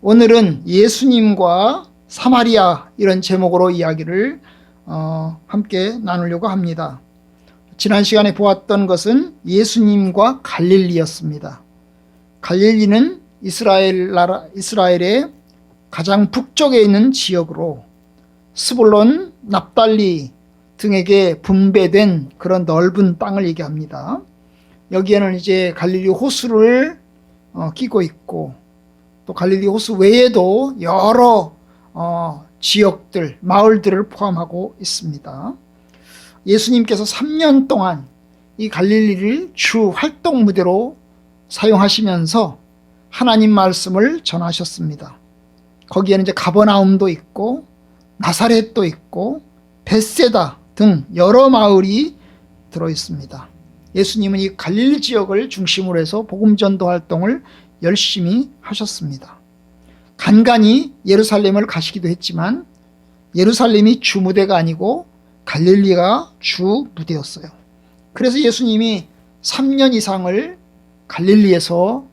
오늘은 예수님과 사마리아 이런 제목으로 이야기를 함께 나누려고 합니다. 지난 시간에 보았던 것은 예수님과 갈릴리였습니다. 갈릴리는 이스라엘의 가장 북쪽에 있는 지역으로 스불론, 납달리 등에게 분배된 그런 넓은 땅을 얘기합니다. 여기에는 이제 갈릴리 호수를 끼고 있고, 또 갈릴리 호수 외에도 여러 지역들, 마을들을 포함하고 있습니다. 예수님께서 3년 동안 이 갈릴리를 주 활동 무대로 사용하시면서 하나님 말씀을 전하셨습니다. 거기에는 이제 가버나움도 있고 나사렛도 있고 벳세다 등 여러 마을이 들어 있습니다. 예수님은 이 갈릴리 지역을 중심으로 해서 복음 전도 활동을 열심히 하셨습니다. 간간히 예루살렘을 가시기도 했지만 예루살렘이 주 무대가 아니고 갈릴리가 주 무대였어요. 그래서 예수님이 3년 이상을 갈릴리에서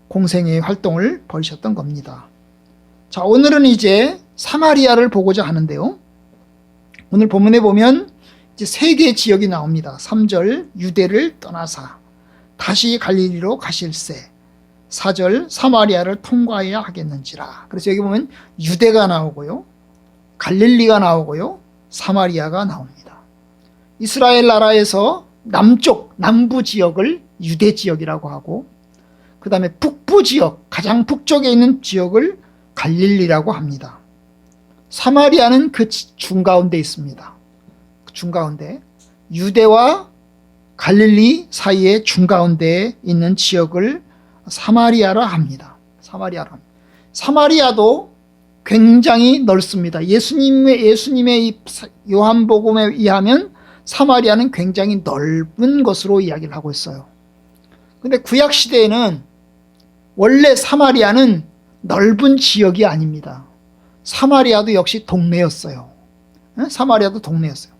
공생의 활동을 벌이셨던 겁니다. 자, 오늘은 이제 사마리아를 보고자 하는데요. 오늘 본문에 보면 이제 세 개의 지역이 나옵니다. 3절 유대를 떠나사 다시 갈릴리로 가실세. 4절 사마리아를 통과해야 하겠는지라. 그래서 여기 보면 유대가 나오고요, 갈릴리가 나오고요, 사마리아가 나옵니다. 이스라엘 나라에서 남부 지역을 유대 지역이라고 하고, 그 다음에 북부 지역, 가장 북쪽에 있는 지역을 갈릴리라고 합니다. 사마리아는 그 중가운데 있습니다. 중가운데 유대와 갈릴리 사이의 중가운데에 있는 지역을 사마리아라 합니다. 사마리아도 굉장히 넓습니다. 예수님의 이 요한복음에 의하면 사마리아는 굉장히 넓은 것으로 이야기를 하고 있어요. 근데 구약 시대에는 원래 사마리아는 넓은 지역이 아닙니다. 사마리아도 역시 동네였어요. 사마리아도 동네였어요.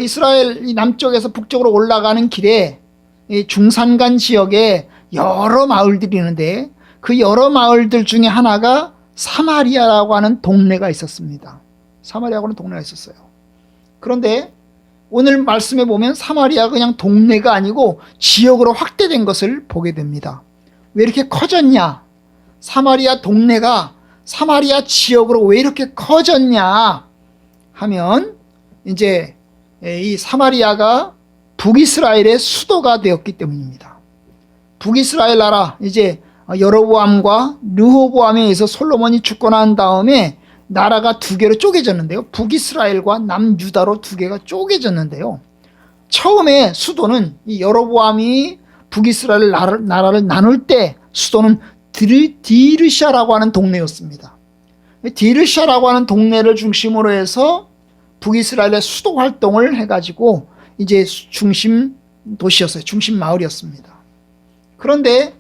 이스라엘 남쪽에서 북쪽으로 올라가는 길에 이 중산간 지역에 여러 마을들이 있는데 그 여러 마을들 중에 하나가 사마리아라고 하는 동네가 있었습니다. 사마리아라고 하는 동네가 있었어요. 그런데 오늘 말씀에 보면 사마리아가 그냥 동네가 아니고 지역으로 확대된 것을 보게 됩니다. 왜 이렇게 커졌냐? 사마리아 동네가 사마리아 지역으로 왜 이렇게 커졌냐 하면, 이제 이 사마리아가 북이스라엘의 수도가 되었기 때문입니다. 북이스라엘 나라, 이제 여로보암과 르호보암에 의해서 솔로몬이 죽고 난 다음에 나라가 두 개로 쪼개졌는데요. 북이스라엘과 남유다로 두 개가 쪼개졌는데요. 처음에 수도는 이 여로보암이 북이스라엘 나라를 나눌 때 수도는 디르샤라고 하는 동네였습니다. 디르샤라고 하는 동네를 중심으로 해서 북이스라엘의 수도 활동을 해가지고 이제 중심 도시였어요. 중심 마을이었습니다. 그런데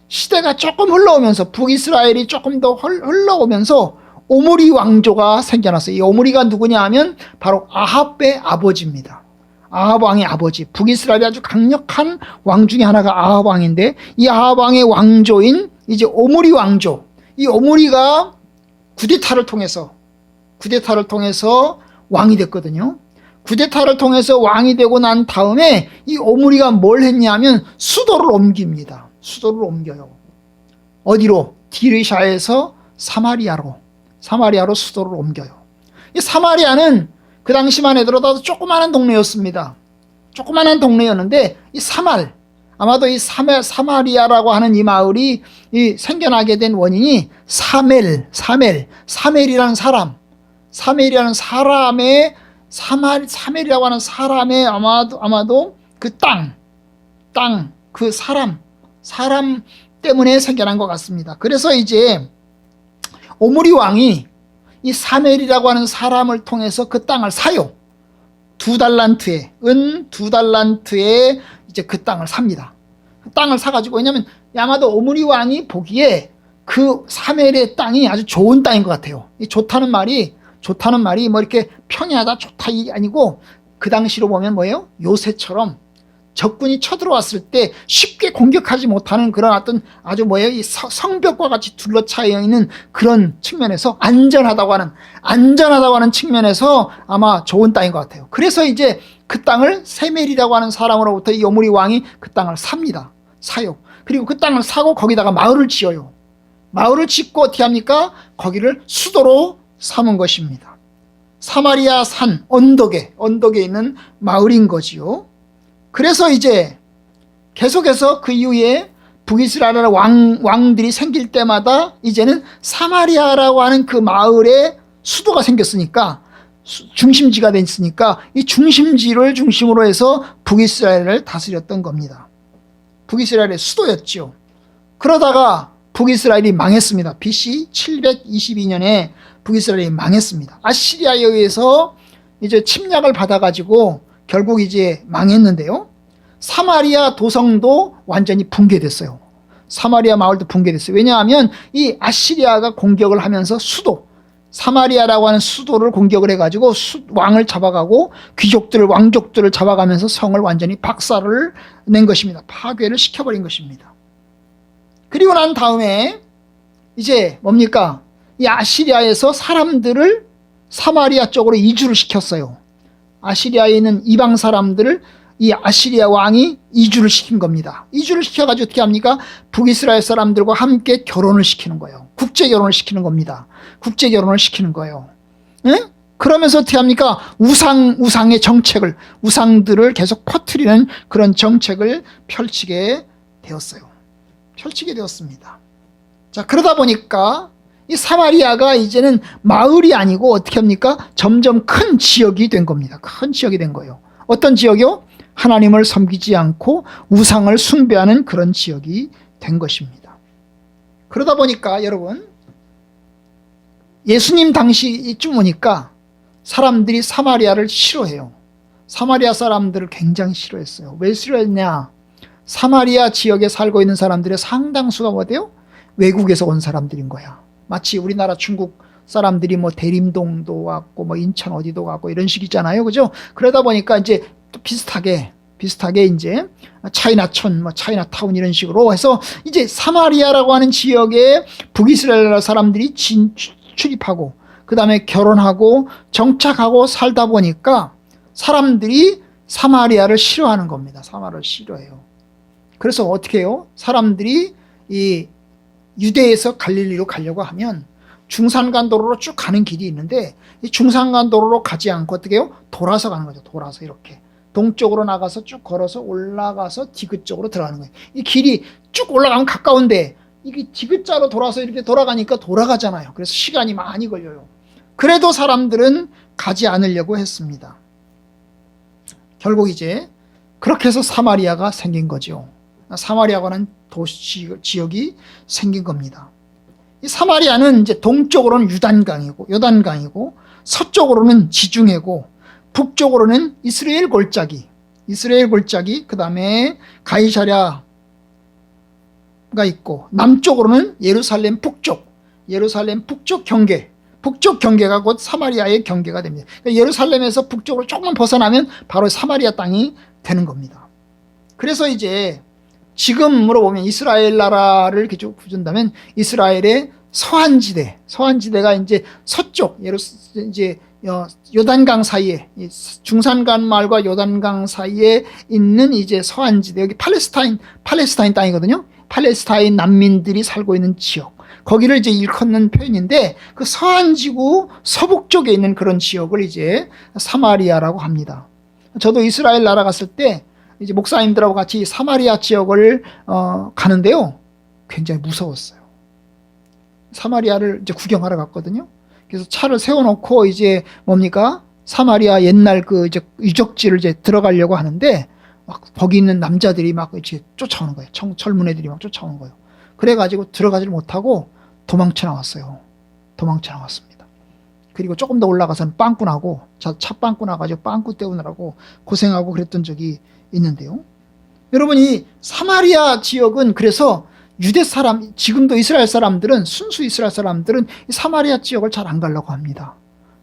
시대가 조금 흘러오면서, 북이스라엘이 조금 더 흘러오면서 오므리 왕조가 생겨났어요. 이 오므리가 누구냐 하면 바로 아합의 아버지입니다. 아합 왕의 아버지. 북이스라엘이 아주 강력한 왕 중에 하나가 아합 왕인데, 이 아합 왕의 왕조인 이제 오므리 왕조, 이 오므리가 구데타를 통해서 왕이 됐거든요. 구데타를 통해서 왕이 되고 난 다음에 이 오므리가 뭘 했냐면 수도를 옮깁니다. 수도를 옮겨요. 어디로? 디르샤에서 사마리아로 수도를 옮겨요. 이 사마리아는 그 당시만 해도 조그마한 동네였습니다. 조그마한 동네였는데 이 아마도 이 사마리아라고 하는 이 마을이 생겨나게 된 원인이 사멜이라는 사람의 아마도 그 사람 때문에 생겨난 것 같습니다. 그래서 이제 오므리 왕이 이 사멜이라고 하는 사람을 통해서 그 땅을 사요. 은 2달란트에 이제 그 땅을 삽니다. 그 땅을 사가지고, 왜냐면 아마도 오므리 왕이 보기에 그 사멜의 땅이 아주 좋은 땅인 것 같아요. 이 좋다는 말이 뭐 이렇게 평이하다, 좋다 이게 아니고, 그 당시로 보면 뭐예요? 요새처럼 적군이 쳐들어왔을 때 쉽게 공격하지 못하는 그런 어떤 아주 이 성벽과 같이 둘러차여 있는 그런 측면에서 안전하다고 하는 측면에서 아마 좋은 땅인 것 같아요. 그래서 이제 그 땅을 세멜이라고 하는 사람으로부터 이 오므리 왕이 그 땅을 사요. 그리고 그 땅을 사고 거기다가 마을을 지어요. 마을을 짓고 어떻게 합니까? 거기를 수도로 삼은 것입니다. 사마리아 산 언덕에 있는 마을인 거지요. 그래서 이제 계속해서 그 이후에 북이스라엘 왕들이 생길 때마다 이제는 사마리아라고 하는 그 마을에 수도가 생겼으니까, 중심지가 됐으니까 이 중심지를 중심으로 해서 북이스라엘을 다스렸던 겁니다. 북이스라엘의 수도였죠. 그러다가 북이스라엘이 망했습니다. BC 722년에 북이스라엘이 망했습니다. 아시리아에 의해서 이제 침략을 받아가지고 결국 이제 망했는데요. 사마리아 도성도 완전히 붕괴됐어요. 사마리아 마을도 붕괴됐어요. 왜냐하면 이 아시리아가 공격을 하면서 사마리아라고 하는 수도를 공격을 해가지고 왕을 잡아가고 왕족들을 잡아가면서 성을 완전히 박살을 낸 것입니다. 파괴를 시켜버린 것입니다. 그리고 난 다음에 이제 뭡니까? 이 아시리아에서 사람들을 사마리아 쪽으로 이주를 시켰어요. 아시리아에 있는 이방 사람들을 이 아시리아 왕이 이주를 시킨 겁니다. 이주를 시켜가지고 어떻게 합니까? 북이스라엘 사람들과 함께 결혼을 시키는 거예요. 국제 결혼을 시키는 겁니다. 국제 결혼을 시키는 거예요. 예? 그러면서 어떻게 합니까? 우상의 정책을, 우상들을 계속 퍼뜨리는 그런 정책을 펼치게 되었습니다. 자, 그러다 보니까 이 사마리아가 이제는 마을이 아니고 어떻게 합니까? 점점 큰 지역이 된 겁니다. 큰 지역이 된 거예요. 어떤 지역이요? 하나님을 섬기지 않고 우상을 숭배하는 그런 지역이 된 것입니다. 그러다 보니까 여러분, 예수님 당시쯤 오니까 사람들이 사마리아를 싫어해요. 사마리아 사람들을 굉장히 싫어했어요. 왜 싫어했냐? 사마리아 지역에 살고 있는 사람들의 상당수가 뭐예요? 외국에서 온 사람들인 거야. 마치 우리나라 중국 사람들이 뭐 대림동도 왔고 뭐 인천 어디도 갔고 이런 식이잖아요. 그죠? 그러다 보니까 이제 또 비슷하게 이제 차이나촌, 뭐 차이나타운 이런 식으로 해서 이제 사마리아라고 하는 지역에 북이스라엘 사람들이 출입하고 그 다음에 결혼하고 정착하고 살다 보니까 사람들이 사마리아를 싫어하는 겁니다. 사마리아를 싫어해요. 그래서 어떻게 해요? 사람들이 이 유대에서 갈릴리로 가려고 하면 중산간 도로로 쭉 가는 길이 있는데 이 중산간 도로로 가지 않고 어떻게 해요? 돌아서 가는 거죠. 돌아서 이렇게 동쪽으로 나가서 쭉 걸어서 올라가서 디귿 쪽으로 들어가는 거예요. 이 길이 쭉 올라가면 가까운데 이게 디귿자로 돌아서 이렇게 돌아가니까 돌아가잖아요. 그래서 시간이 많이 걸려요. 그래도 사람들은 가지 않으려고 했습니다. 결국 이제 그렇게 해서 사마리아가 생긴 거죠. 사마리아라는 지역이 생긴 겁니다. 이 사마리아는 이제 동쪽으로는 요단강이고 서쪽으로는 지중해고 북쪽으로는 이스라엘 골짜기, 그 다음에 가이사랴가 있고 남쪽으로는 예루살렘 북쪽 경계가 곧 사마리아의 경계가 됩니다. 그러니까 예루살렘에서 북쪽으로 조금만 벗어나면 바로 사마리아 땅이 되는 겁니다. 그래서 이제 지금으로 보면 이스라엘 나라를 이렇게 쭉 부른다면 이스라엘의 서한지대가 이제 서쪽, 이제 요단강 사이에, 중산간 마을과 요단강 사이에 있는 이제 서한지대, 여기 팔레스타인 땅이거든요. 팔레스타인 난민들이 살고 있는 지역. 거기를 이제 일컫는 표현인데 그 서한지구 서북 쪽에 있는 그런 지역을 이제 사마리아라고 합니다. 저도 이스라엘 나라 갔을 때 이제 목사님들하고 같이 사마리아 지역을 가는데요. 굉장히 무서웠어요. 사마리아를 이제 구경하러 갔거든요. 그래서 차를 세워놓고 이제 뭡니까? 사마리아 옛날 그 이제 유적지를 이제 들어가려고 하는데 막 거기 있는 남자들이 막 이제 쫓아오는 거예요. 젊은 애들이 막 쫓아오는 거예요. 그래가지고 들어가지를 못하고 도망쳐 나왔습니다. 그리고 조금 더 올라가서는 빵꾸 나고 차 빵꾸 나가지고 빵꾸 때우느라고 고생하고 그랬던 적이 있는데요. 여러분, 이 사마리아 지역은 그래서 지금도 순수 이스라엘 사람들은 이 사마리아 지역을 잘 안 가려고 합니다.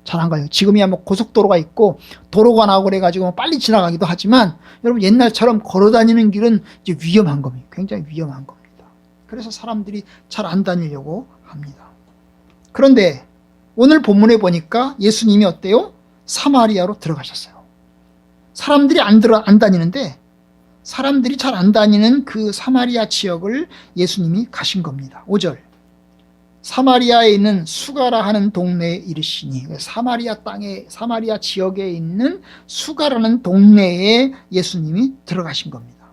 잘 안 가요. 지금이야 뭐 고속도로가 있고 도로가 나오고 그래가지고 빨리 지나가기도 하지만 여러분 옛날처럼 걸어 다니는 길은 이제 위험한 겁니다. 굉장히 위험한 겁니다. 그래서 사람들이 잘 안 다니려고 합니다. 그런데 오늘 본문에 보니까 예수님이 어때요? 사마리아로 들어가셨어요. 사람들이 안 다니는데 사람들이 잘 안 다니는 그 사마리아 지역을 예수님이 가신 겁니다. 5절. 사마리아에 있는 수가라 하는 동네에 이르시니, 사마리아 지역에 있는 수가라는 동네에 예수님이 들어가신 겁니다.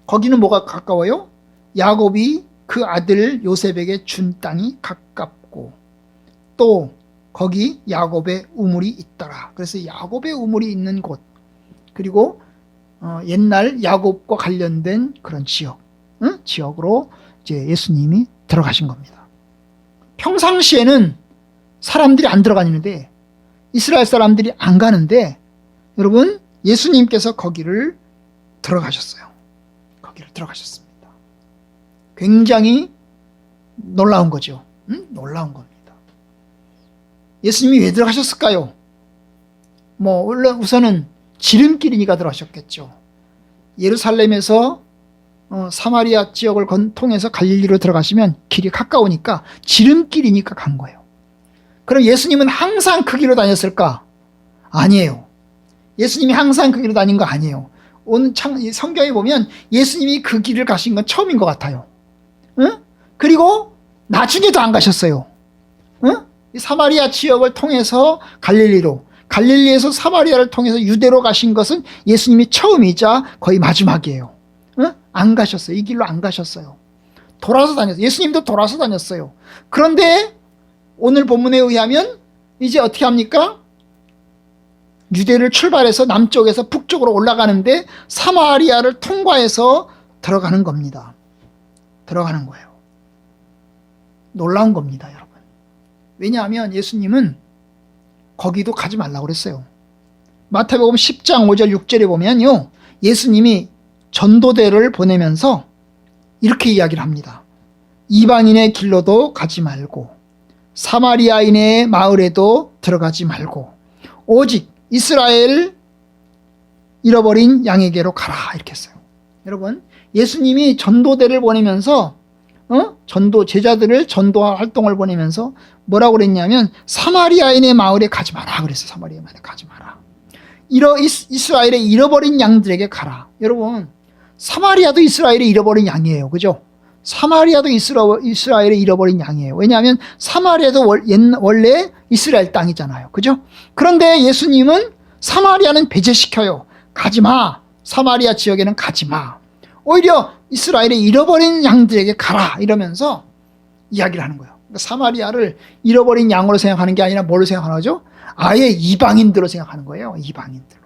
거기는 뭐가 가까워요? 야곱이 그 아들 요셉에게 준 땅이 가깝고 또 거기 야곱의 우물이 있더라. 그래서 야곱의 우물이 있는 곳, 그리고 옛날 야곱과 관련된 그런 지역으로 이제 예수님이 들어가신 겁니다. 평상시에는 사람들이 안 들어가는데, 이스라엘 사람들이 안 가는데, 여러분, 예수님께서 거기를 들어가셨어요. 거기를 들어가셨습니다. 굉장히 놀라운 거죠. 놀라운 겁니다. 예수님이 왜 들어가셨을까요? 우선은 지름길이니까 들어가셨겠죠. 예루살렘에서 사마리아 지역을 통해서 갈릴리로 들어가시면 길이 가까우니까 지름길이니까 간 거예요. 그럼 예수님은 항상 그 길로 다녔을까? 아니에요. 예수님이 항상 그 길로 다닌 거 아니에요. 오늘 성경에 보면 예수님이 그 길을 가신 건 처음인 것 같아요. 그리고 나중에도 안 가셨어요. 사마리아 지역을 통해서 갈릴리에서 사마리아를 통해서 유대로 가신 것은 예수님이 처음이자 거의 마지막이에요. 안 가셨어요. 이 길로 안 가셨어요. 돌아서 다녔어요. 예수님도 돌아서 다녔어요. 그런데 오늘 본문에 의하면 이제 어떻게 합니까? 유대를 출발해서 남쪽에서 북쪽으로 올라가는데 사마리아를 통과해서 들어가는 겁니다. 들어가는 거예요. 놀라운 겁니다, 여러분. 왜냐하면 예수님은 거기도 가지 말라고 그랬어요. 마태복음 10장 5절 6절에 보면요, 예수님이 전도대를 보내면서 이렇게 이야기를 합니다. 이방인의 길로도 가지 말고 사마리아인의 마을에도 들어가지 말고 오직 이스라엘 잃어버린 양에게로 가라, 이렇게 했어요. 여러분, 예수님이 전도대를 보내면서 제자들을 전도 활동을 보내면서 뭐라고 그랬냐면 사마리아인의 마을에 가지 마라 그랬어요. 사마리아 마을에 가지 마라. 이스라엘의 잃어버린 양들에게 가라. 여러분, 사마리아도 이스라엘의 잃어버린 양이에요. 그죠? 사마리아도 이스라엘의 잃어버린 양이에요. 왜냐하면 사마리아도 원래 이스라엘 땅이잖아요. 그죠? 그런데 예수님은 사마리아는 배제시켜요. 가지 마. 사마리아 지역에는 가지 마. 오히려 이스라엘의 잃어버린 양들에게 가라, 이러면서 이야기를 하는 거예요. 그러니까 사마리아를 잃어버린 양으로 생각하는 게 아니라 뭘로 생각하는 거죠? 아예 이방인들로 생각하는 거예요. 이방인들로.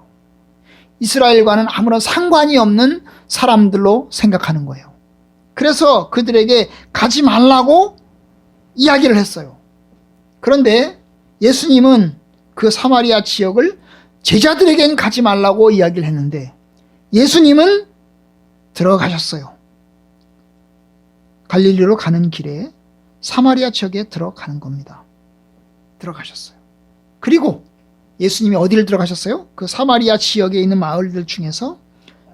이스라엘과는 아무런 상관이 없는 사람들로 생각하는 거예요. 그래서 그들에게 가지 말라고 이야기를 했어요. 그런데 예수님은 그 사마리아 지역을 제자들에겐 가지 말라고 이야기를 했는데 예수님은 들어가셨어요. 갈릴리로 가는 길에 사마리아 지역에 들어가는 겁니다. 들어가셨어요. 그리고 예수님이 어디를 들어가셨어요? 그 사마리아 지역에 있는 마을들 중에서,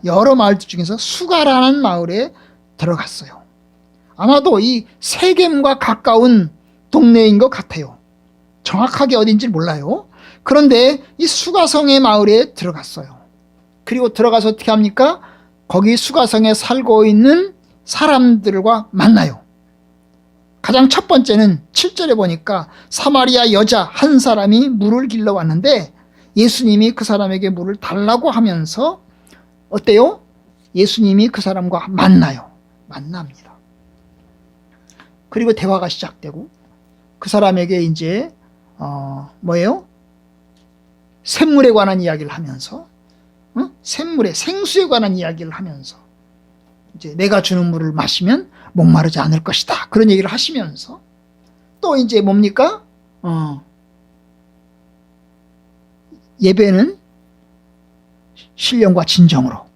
여러 마을들 중에서 수가라는 마을에 들어갔어요. 아마도 이 세겜과 가까운 동네인 것 같아요. 정확하게 어딘지 몰라요. 그런데 이 수가성의 마을에 들어갔어요. 그리고 들어가서 어떻게 합니까? 거기 수가성에 살고 있는 사람들과 만나요. 가장 첫 번째는 7절에 보니까 사마리아 여자 한 사람이 물을 길러 왔는데 예수님이 그 사람에게 물을 달라고 하면서 어때요? 예수님이 그 사람과 만납니다. 그리고 대화가 시작되고 그 사람에게 이제 샘물에 관한 이야기를 하면서 생수에 관한 이야기를 하면서 이제 내가 주는 물을 마시면 목마르지 않을 것이다, 그런 얘기를 하시면서 또 이제 뭡니까? 예배는 신령과 진정으로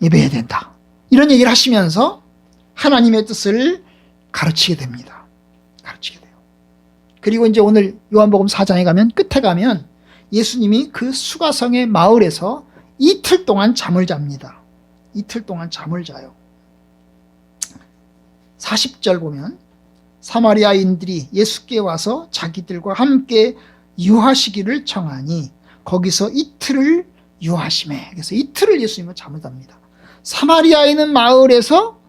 예배해야 된다, 이런 얘기를 하시면서 하나님의 뜻을 가르치게 됩니다. 가르치게 돼요. 그리고 이제 오늘 요한복음 4장에 가면 끝에 가면 예수님이 그 수가성의 마을에서 이틀 동안 잠을 잡니다. 이틀 동안 잠을 자요. 40절 보면 사마리아인들이 예수께 와서 자기들과 함께 유하시기를 청하니 거기서 이틀을 유하시매. 그래서 이틀을 예수님은 잠을 잡니다. 사마리아에 있는 마을에서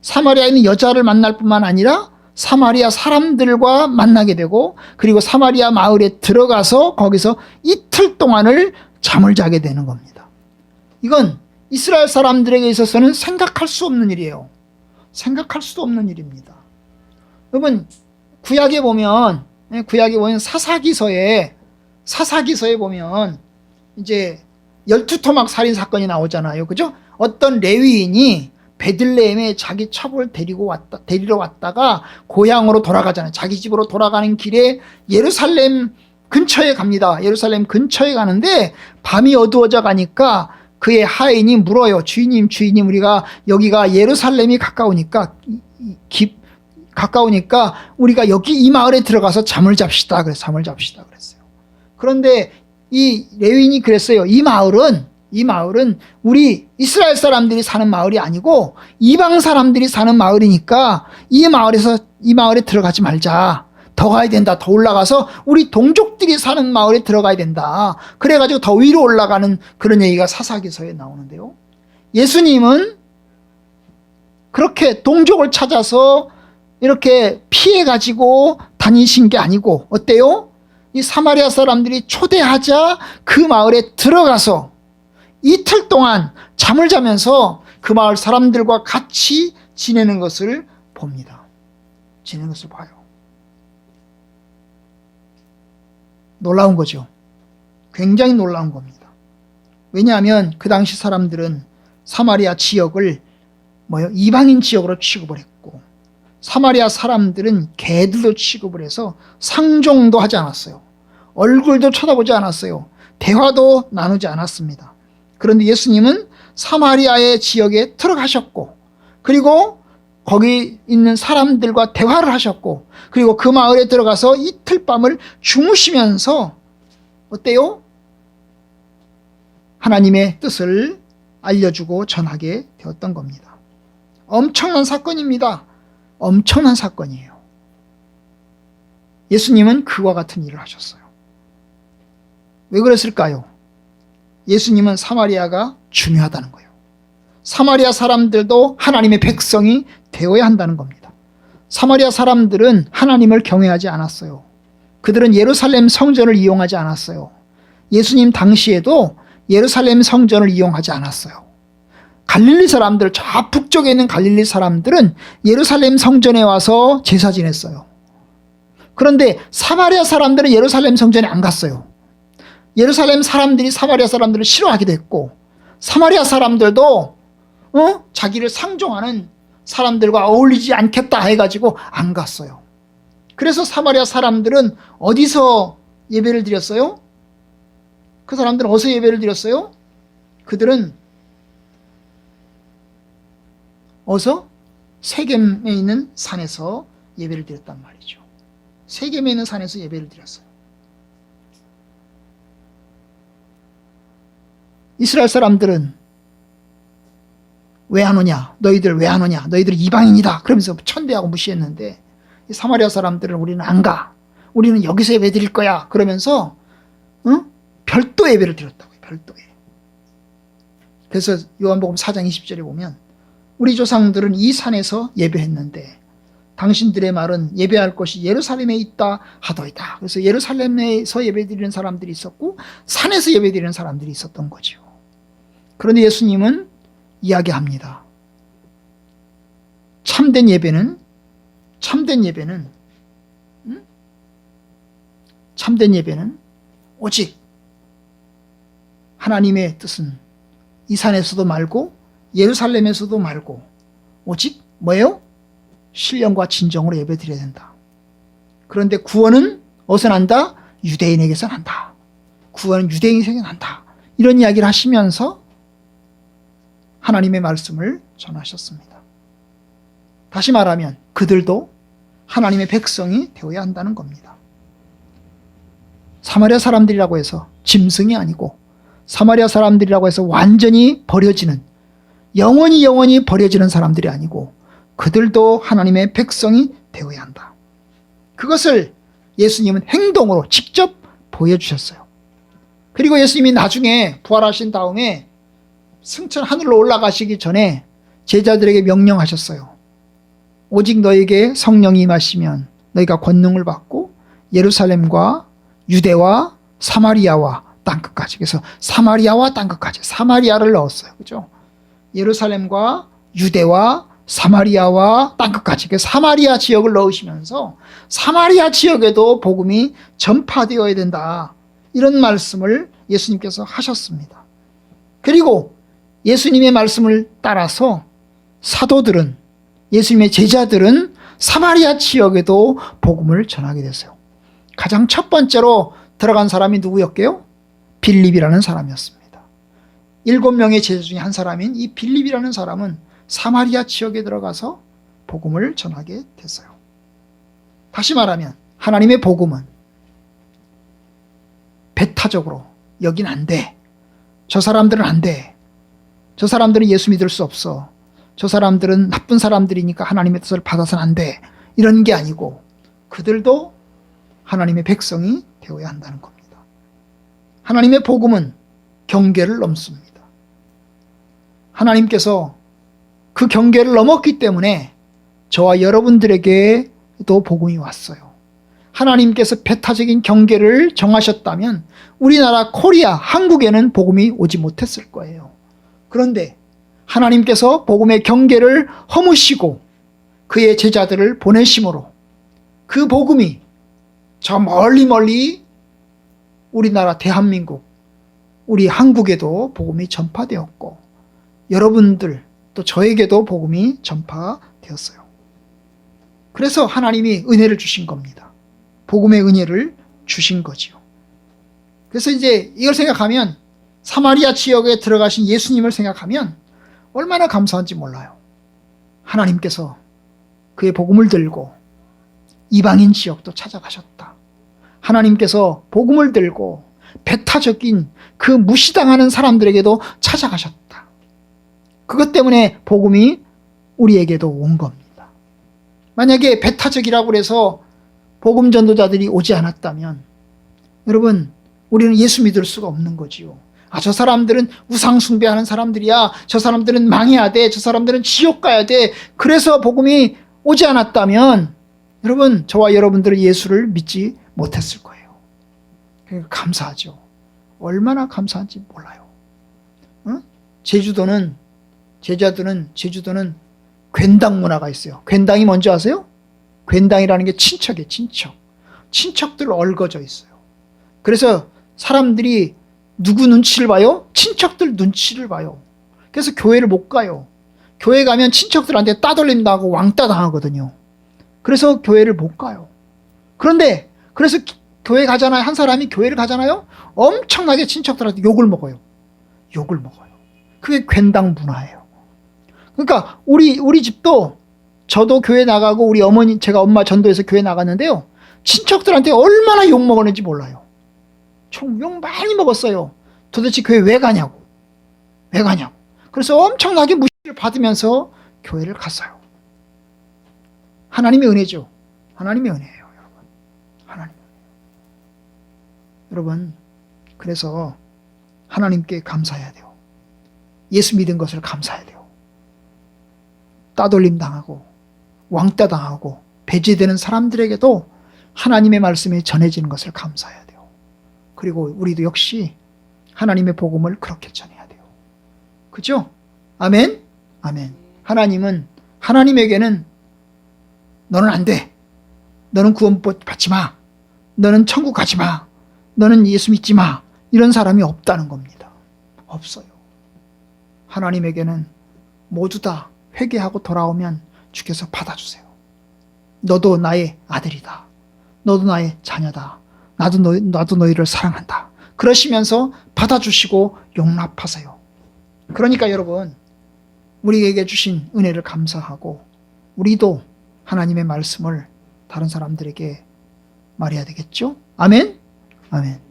사마리아에 있는 여자를 만날 뿐만 아니라 사마리아 사람들과 만나게 되고 그리고 사마리아 마을에 들어가서 거기서 이틀 동안을 잠을 자게 되는 겁니다. 이건 이스라엘 사람들에게 있어서는 생각할 수 없는 일이에요. 생각할 수도 없는 일입니다. 여러분 구약에 보면 사사기서에 보면 이제 12토막 살인 사건이 나오잖아요. 그죠? 어떤 레위인이 베들레헴에 자기 첩을 데리러 왔다가 고향으로 돌아가잖아요. 자기 집으로 돌아가는 길에 예루살렘 근처에 갑니다. 예루살렘 근처에 가는데 밤이 어두워져 가니까 그의 하인이 물어요. 주인님, 우리가 여기가 예루살렘이 가까우니까 우리가 여기 이 마을에 들어가서 잠을 잡시다. 그래서 잠을 잡시다 그랬어요. 그런데 이 레위인이 그랬어요. 이 마을은 우리 이스라엘 사람들이 사는 마을이 아니고 이방 사람들이 사는 마을이니까 이 마을에 들어가지 말자. 더 가야 된다. 더 올라가서 우리 동족들이 사는 마을에 들어가야 된다. 그래가지고 더 위로 올라가는 그런 얘기가 사사기서에 나오는데요. 예수님은 그렇게 동족을 찾아서 이렇게 피해가지고 다니신 게 아니고 어때요? 이 사마리아 사람들이 초대하자 그 마을에 들어가서 이틀 동안 잠을 자면서 그 마을 사람들과 같이 지내는 것을 봅니다. 지내는 것을 봐요. 놀라운 거죠. 굉장히 놀라운 겁니다. 왜냐하면 그 당시 사람들은 사마리아 지역을 이방인 지역으로 취급을 했고 사마리아 사람들은 개들로 취급을 해서 상종도 하지 않았어요. 얼굴도 쳐다보지 않았어요. 대화도 나누지 않았습니다. 그런데 예수님은 사마리아의 지역에 들어가셨고 그리고 거기 있는 사람들과 대화를 하셨고 그리고 그 마을에 들어가서 이틀 밤을 주무시면서 어때요? 하나님의 뜻을 알려주고 전하게 되었던 겁니다. 엄청난 사건입니다. 엄청난 사건이에요. 예수님은 그와 같은 일을 하셨어요. 왜 그랬을까요? 예수님은 사마리아가 중요하다는 거예요. 사마리아 사람들도 하나님의 백성이 되어야 한다는 겁니다. 사마리아 사람들은 하나님을 경외하지 않았어요. 그들은 예루살렘 성전을 이용하지 않았어요. 예수님 당시에도 예루살렘 성전을 이용하지 않았어요. 갈릴리 사람들, 저 북쪽에 있는 갈릴리 사람들은 예루살렘 성전에 와서 제사 지냈어요. 그런데 사마리아 사람들은 예루살렘 성전에 안 갔어요. 예루살렘 사람들이 사마리아 사람들을 싫어하기도 했고 사마리아 사람들도 자기를 상종하는 사람들과 어울리지 않겠다 해가지고 안 갔어요. 그래서 사마리아 사람들은 어디서 예배를 드렸어요? 그 사람들은 어디서 예배를 드렸어요? 그들은 어디서? 세겜에 있는 산에서 예배를 드렸단 말이죠. 세겜에 있는 산에서 예배를 드렸어요. 이스라엘 사람들은 왜 안 오냐? 너희들 왜 안 오냐? 너희들 이방인이다. 그러면서 천대하고 무시했는데 사마리아 사람들은 우리는 안 가. 우리는 여기서 예배 드릴 거야. 그러면서 별도 예배를 드렸다고요. 별도에. 그래서 요한복음 4장 20절에 보면 우리 조상들은 이 산에서 예배했는데 당신들의 말은 예배할 곳이 예루살렘에 있다 하더이다. 그래서 예루살렘에서 예배드리는 사람들이 있었고 산에서 예배드리는 사람들이 있었던 거죠. 그런데 예수님은 이야기합니다. 참된 예배는 오직 하나님의 뜻은 이 산에서도 말고 예루살렘에서도 말고 오직 뭐예요? 신령과 진정으로 예배드려야 된다. 그런데 구원은 어디서 난다? 유대인에게서 난다. 구원은 유대인에게서 난다. 이런 이야기를 하시면서 하나님의 말씀을 전하셨습니다. 다시 말하면 그들도 하나님의 백성이 되어야 한다는 겁니다. 사마리아 사람들이라고 해서 짐승이 아니고 사마리아 사람들이라고 해서 완전히 버려지는 영원히 버려지는 사람들이 아니고 그들도 하나님의 백성이 되어야 한다. 그것을 예수님은 행동으로 직접 보여주셨어요. 그리고 예수님이 나중에 부활하신 다음에 승천 하늘로 올라가시기 전에 제자들에게 명령하셨어요. 오직 너에게 성령이 임하시면 너희가 권능을 받고 예루살렘과 유대와 사마리아와 땅끝까지. 그래서 사마리아와 땅끝까지. 사마리아를 넣었어요. 그죠? 예루살렘과 유대와 사마리아와 땅끝까지. 그래서 사마리아 지역을 넣으시면서 사마리아 지역에도 복음이 전파되어야 된다. 이런 말씀을 예수님께서 하셨습니다. 그리고 예수님의 말씀을 따라서 사도들은, 예수님의 제자들은 사마리아 지역에도 복음을 전하게 됐어요. 가장 첫 번째로 들어간 사람이 누구였게요? 빌립이라는 사람이었습니다. 7명의 제자 중에 한 사람인 이 빌립이라는 사람은 사마리아 지역에 들어가서 복음을 전하게 됐어요. 다시 말하면 하나님의 복음은 배타적으로 여긴 안 돼. 저 사람들은 안 돼. 저 사람들은 예수 믿을 수 없어. 저 사람들은 나쁜 사람들이니까 하나님의 뜻을 받아서는 안 돼. 이런 게 아니고 그들도 하나님의 백성이 되어야 한다는 겁니다. 하나님의 복음은 경계를 넘습니다. 하나님께서 그 경계를 넘었기 때문에 저와 여러분들에게도 복음이 왔어요. 하나님께서 배타적인 경계를 정하셨다면 우리나라 코리아, 한국에는 복음이 오지 못했을 거예요. 그런데 하나님께서 복음의 경계를 허무시고 그의 제자들을 보내심으로 그 복음이 저 멀리 우리나라 대한민국, 우리 한국에도 복음이 전파되었고 여러분들 또 저에게도 복음이 전파되었어요. 그래서 하나님이 은혜를 주신 겁니다. 복음의 은혜를 주신 거지요. 그래서 이제 이걸 생각하면 사마리아 지역에 들어가신 예수님을 생각하면 얼마나 감사한지 몰라요. 하나님께서 그의 복음을 들고 이방인 지역도 찾아가셨다. 하나님께서 복음을 들고 배타적인 그 무시당하는 사람들에게도 찾아가셨다. 그것 때문에 복음이 우리에게도 온 겁니다. 만약에 배타적이라고 해서 복음 전도자들이 오지 않았다면 여러분 우리는 예수 믿을 수가 없는 거지요. 아, 저 사람들은 우상 숭배하는 사람들이야. 저 사람들은 망해야 돼. 저 사람들은 지옥 가야 돼. 그래서 복음이 오지 않았다면 여러분 저와 여러분들은 예수를 믿지 못했을 거예요. 그러니까 감사하죠. 얼마나 감사한지 몰라요. 제주도는 괜당 문화가 있어요. 괜당이 뭔지 아세요? 괜당이라는 게 친척이에요. 친척들 얽어져 있어요. 그래서 사람들이 누구 눈치를 봐요? 친척들 눈치를 봐요. 그래서 교회를 못 가요. 교회 가면 친척들한테 따돌림 당하고 왕따 당하거든요. 그래서 교회를 못 가요. 그런데 그래서 교회 가잖아요. 한 사람이 교회를 가잖아요. 엄청나게 친척들한테 욕을 먹어요. 그게 괜당 문화예요. 그러니까 우리 집도 저도 교회 나가고 우리 어머니 제가 엄마 전도해서 교회 나갔는데요. 친척들한테 얼마나 욕 먹었는지 몰라요. 총 욕 많이 먹었어요. 도대체 교회 왜 가냐고. 그래서 엄청나게 무시를 받으면서 교회를 갔어요. 하나님의 은혜죠. 하나님의 은혜예요, 여러분. 여러분, 그래서 하나님께 감사해야 돼요. 예수 믿은 것을 감사해야 돼요. 따돌림 당하고 왕따 당하고 배제되는 사람들에게도 하나님의 말씀이 전해지는 것을 감사해야 돼요. 그리고 우리도 역시 하나님의 복음을 그렇게 전해야 돼요. 그죠? 아멘? 하나님에게는 너는 안 돼. 너는 구원 받지 마. 너는 천국 가지 마. 너는 예수 믿지 마. 이런 사람이 없다는 겁니다. 없어요. 하나님에게는 모두 다 회개하고 돌아오면 주께서 받아주세요. 너도 나의 아들이다. 너도 나의 자녀다. 나도 너희를 사랑한다. 그러시면서 받아주시고 용납하세요. 그러니까 여러분, 우리에게 주신 은혜를 감사하고 우리도 하나님의 말씀을 다른 사람들에게 말해야 되겠죠? 아멘? 아멘.